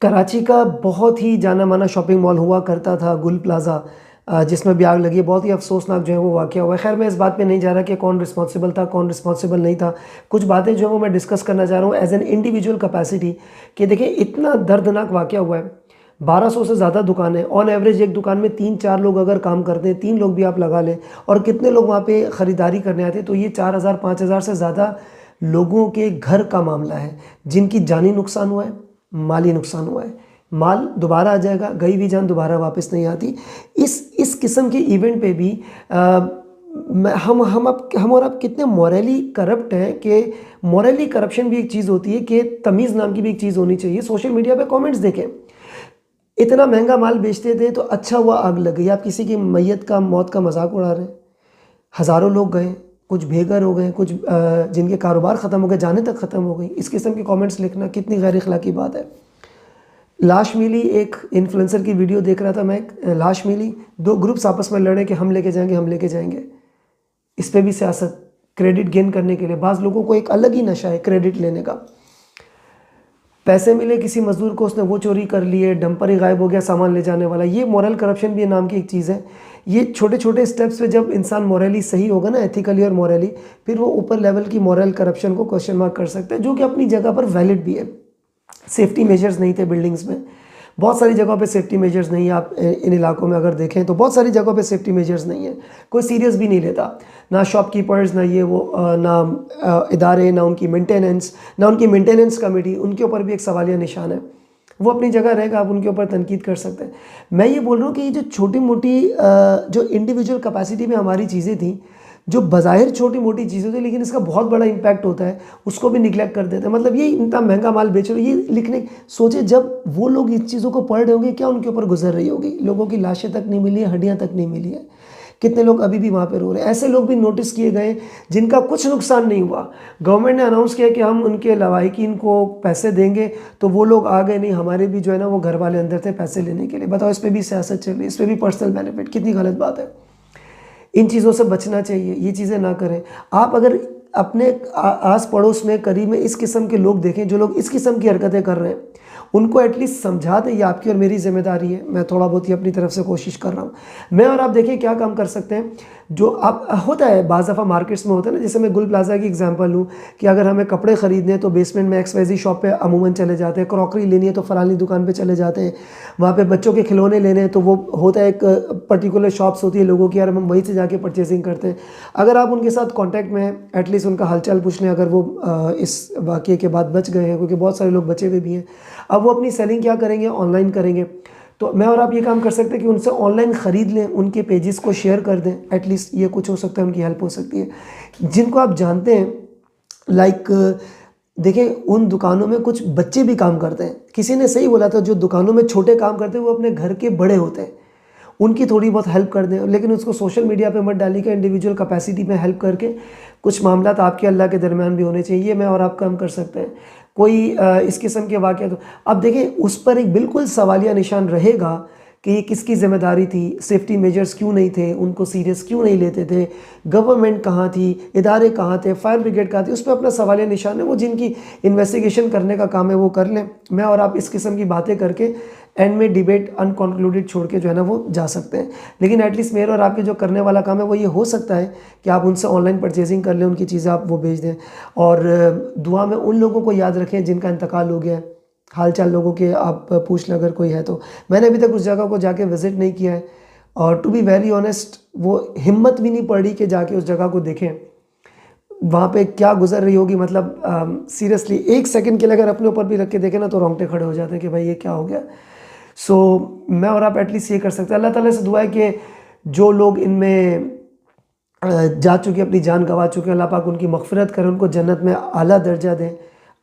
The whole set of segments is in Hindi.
कराची का बहुत ही जाना माना शॉपिंग मॉल हुआ करता था गुल प्लाज़ा, जिसमें भी आग लगी है। बहुत ही अफसोसनाक जो है वो वाक़या हुआ है। ख़ैर मैं इस बात पे नहीं जा रहा कि कौन रिस्पॉन्सिबल था, कौन रिस्पॉन्सिबल नहीं था। कुछ बातें जो है वो मैं डिस्कस करना चाह रहा हूँ एज़ एन इंडिविजुअल कैपेसिटी कि देखिए इतना दर्दनाक वाक़या हुआ है। 1200 से ज़्यादा दुकानें, ऑन एवरेज एक दुकान में 3-4 लोग अगर काम करते हैं, 3 लोग भी आप लगा लें और कितने लोग वहाँ पे ख़रीदारी करने आते हैं, तो ये 4000-5000 से ज़्यादा लोगों के घर का मामला है, जिनकी जानी नुकसान हुआ है, माली नुकसान हुआ है। माल दोबारा आ जाएगा, गई हुई जान दोबारा वापस नहीं आती। इस किस्म के इवेंट पे भी हम और आप कितने मॉरली करप्ट हैं कि मॉरली करप्शन भी एक चीज़ होती है कि तमीज़ नाम की भी एक चीज़ होनी चाहिए। सोशल मीडिया पे कमेंट्स देखें, इतना महंगा माल बेचते थे तो अच्छा हुआ आग लग गई। आप किसी की मैयत का, मौत का मजाक उड़ा रहे हैं। हज़ारों लोग गए, कुछ बेघर हो गए, कुछ जिनके कारोबार ख़त्म हो गए, जाने तक ख़त्म हो गई। इस किस्म के कमेंट्स लिखना कितनी गैर अखलाकी बात है। लाश मिली, एक इन्फ्लुएंसर की वीडियो देख रहा था मैं, लाश मिली, 2 ग्रुप्स आपस में लड़े कि हम लेके जाएंगे, हम लेके जाएंगे। इस पे भी सियासत, क्रेडिट गेन करने के लिए। बाज़ लोगों को एक अलग ही नशा है क्रेडिट लेने का। पैसे मिले किसी मजदूर को, उसने वो चोरी कर लिए, डंपर ही गायब हो गया सामान ले जाने वाला। ये मॉरल करप्शन भी नाम की एक चीज़ है। ये छोटे छोटे स्टेप्स पे जब इंसान मॉरली सही होगा ना, एथिकली और मॉरली, फिर वो ऊपर लेवल की मॉरल करप्शन को क्वेश्चन मार्क कर सकते हैं, जो कि अपनी जगह पर वैलिड भी है। सेफ्टी मेजर्स नहीं थे बिल्डिंग्स में, बहुत सारी जगहों पे सेफ्टी मेजर्स नहीं है। आप इन इलाकों में अगर देखें तो बहुत सारी जगहों पे सेफ्टी मेजर्स नहीं है। कोई सीरियस भी नहीं लेता, ना शॉपकीपर्स, ना ये वो, ना इदारे, ना उनकी मेंटेनेंस कमेटी, उनके ऊपर भी एक सवालिया निशान है। वो अपनी जगह रहेगा, आप उनके ऊपर तनकीद कर सकते हैं। मैं ये बोल रहा हूँ कि ये जो छोटी मोटी जो इंडिविजुअल कैपेसिटी में हमारी चीज़ें थी, जो बज़ाहिर छोटी मोटी चीज़ें थी, लेकिन इसका बहुत बड़ा इम्पैक्ट होता है, उसको भी निगलेक्ट कर देते हैं। मतलब ये इतना महंगा माल बेच रहे हो, ये लिखने सोचे जब वो लोग इस चीज़ों को पढ़ रहे होंगे, क्या उनके ऊपर गुजर रही होगी। लोगों की लाशें तक नहीं मिली है, हड्डियाँ तक नहीं मिली है, कितने लोग अभी भी वहाँ पे रो रहे हैं। ऐसे लोग भी नोटिस किए गए जिनका कुछ नुकसान नहीं हुआ। गवर्नमेंट ने अनाउंस किया कि हम उनके लवाहिकीन को पैसे देंगे, तो वो लोग आ गए नहीं। हमारे भी जो है ना वो घर वाले अंदर थे पैसे लेने के लिए। बताओ, इस पर भी सियासत चल रही है, इस पर भी पर्सनल बेनिफिट, कितनी गलत बात है। इन चीज़ों से बचना चाहिए, ये चीज़ें ना करें। आप अगर अपने आस पड़ोस में, करीब में इस किस्म के लोग देखें जो लोग इस किस्म की हरकतें कर रहे हैं, उनको एटलीस्ट समझा दें। ये आपकी और मेरी जिम्मेदारी है। मैं थोड़ा बहुत ही अपनी तरफ से कोशिश कर रहा हूँ। मैं और आप देखें क्या काम कर सकते हैं। जो आप होता है बाज़ दफ़ा मार्केट्स में होता है ना, जैसे मैं गुल प्लाजा की एग्जांपल लूँ कि अगर हमें कपड़े ख़रीदने तो बेसमेंट में XYZ शॉप पे अमूमन चले जाते हैं। क्रॉकरी लेनी है तो फलानी दुकान पे चले जाते हैं। वहाँ पे बच्चों के खिलौने लेने हैं तो वो होता है, एक पर्टिकुलर शॉप्स होती है लोगों की, यार हम वहीं से जाके परचेजिंग करते हैं। अगर आप उनके साथ कॉन्टैक्ट में हैं, एटलीस्ट उनका हालचाल पूछ लें, अगर वो इस वाक़े के बाद बच गए हैं, क्योंकि बहुत सारे लोग बचे हुए भी हैं। अब वो अपनी सेलिंग क्या करेंगे, ऑनलाइन करेंगे। तो मैं और आप ये काम कर सकते हैं कि उनसे ऑनलाइन ख़रीद लें, उनके पेजेस को शेयर कर दें। एटलीस्ट ये कुछ हो सकता है, उनकी हेल्प हो सकती है। जिनको आप जानते हैं, लाइक देखिए उन दुकानों में कुछ बच्चे भी काम करते हैं। किसी ने सही बोला था, जो दुकानों में छोटे काम करते हैं वो अपने घर के बड़े होते हैं, उनकी थोड़ी बहुत हेल्प कर दें। लेकिन उसको सोशल मीडिया पे मत डालिएगा, इंडिविजुअल कैपेसिटी में हेल्प करके। कुछ मामला आपके अल्लाह के दरमियान भी होने चाहिए। ये मैं और आप काम कर सकते हैं। कोई इस किस्म के वाक़या, तो अब देखें उस पर एक बिल्कुल सवालिया निशान रहेगा कि ये किसकी ज़िम्मेदारी थी, सेफ्टी मेजर्स क्यों नहीं थे, उनको सीरियस क्यों नहीं लेते थे, गवर्नमेंट कहाँ थी, इदारे कहाँ थे, फायर ब्रिगेड कहाँ थी। उस पर अपना सवालिया निशान है। वो जिनकी इन्वेस्टिगेशन करने का काम है वो कर लें। मैं और आप इस किस्म की बातें करके एंड में डिबेट अनकंक्लूडेड छोड़ के जो है ना वो जा सकते हैं। लेकिन एटलीस्ट मेरे और आपके जो करने वाला काम है वो ये हो सकता है कि आप उनसे ऑनलाइन परचेजिंग कर लें, उनकी चीज़ें आप वो भेज दें। और दुआ में उन लोगों को याद रखें जिनका इंतकाल हो गया है। हाल चाल लोगों के आप पूछ लें अगर कोई है तो। मैंने अभी तक उस जगह को जाके विज़िट नहीं किया है, और टू बी वेरी ऑनेस्ट वो हिम्मत भी नहीं पड़ी कि जाके उस जगह को देखें, वहाँ पे क्या गुजर रही होगी। मतलब सीरियसली एक सेकंड के लिए अगर अपने ऊपर भी रख के देखें ना तो रोंगटे खड़े हो जाते हैं कि भाई ये क्या हो गया। सो मैं और आप एटलीस्ट ये कर सकते हैं। अल्लाह ताला से दुआ है कि जो लोग इनमें जा चुके, अपनी जान गंवा चुके हैं, अल्लाह पाक उनकी मग़फ़िरत करें, उनको जन्नत में आला दर्जा दें,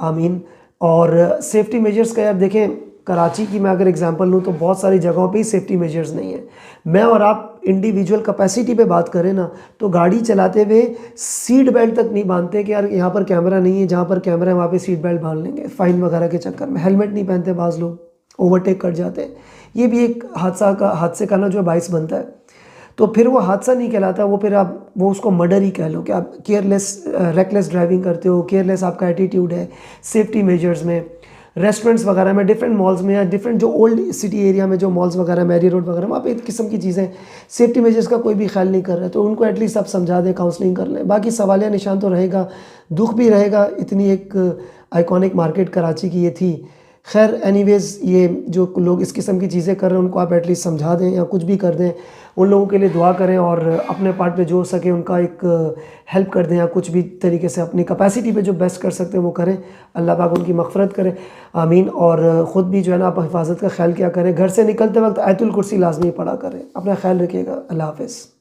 आमीन। और सेफ्टी मेजर्स का यार देखें, कराची की मैं अगर एग्जांपल लूँ तो बहुत सारी जगहों पे ही सेफ्टी मेजर्स नहीं है। मैं और आप इंडिविजुअल कैपेसिटी पे बात करें ना, तो गाड़ी चलाते हुए सीट बेल्ट तक नहीं बांधते कि यार यहाँ पर कैमरा नहीं है, जहाँ पर कैमरा है वहाँ पे सीट बेल्ट बांध लेंगे, फ़ाइन वगैरह के चक्कर में। हेलमेट नहीं पहनते बाज़ लोग, ओवरटेक कर जाते हैं। ये भी एक हादसे का ना जो बाइस बनता है। तो फिर वो हादसा नहीं कहलाता, वो फिर आप वो उसको मर्डर ही कह लो कि आप केयरलेस रेकलेस ड्राइविंग करते हो, केयरलेस आपका एटीट्यूड है सेफ्टी मेजर्स में। रेस्टोरेंट्स वगैरह में, डिफरेंट मॉल्स में या डिफरेंट जो ओल्ड सिटी एरिया में जो मॉल्स वगैरह, मैरी रोड वगैरह, वहाँ पे एक किस्म की चीज़ें सेफ्टी मेजर्स का कोई भी ख्याल नहीं कर रहा है, तो उनको एटलीस्ट आप समझा दें, काउंसलिंग कर लें। बाकी सवालिया निशान तो रहेगा, दुख भी रहेगा, इतनी एक आइकॉनिक मार्केट कराची की ये थी। खैर एनीवेज़, ये जो लोग इस किस्म की चीज़ें कर रहे हैं उनको आप एटलीस्ट समझा दें या कुछ भी कर दें, उन लोगों के लिए दुआ करें और अपने पार्ट पे जो हो सके उनका एक हेल्प कर दें, या कुछ भी तरीके से अपनी कैपेसिटी पे जो बेस्ट कर सकते हैं वो करें। अल्लाह पाक उनकी मग़फ़िरत करे, आमीन। और ख़ुद भी जो है ना आप हिफाजत का ख्याल किया करें, घर से निकलते वक्त आयतुल कुर्सी लाजमी पढ़ा करें। अपना ख्याल रखिएगा, अल्लाह हाफ़िज़।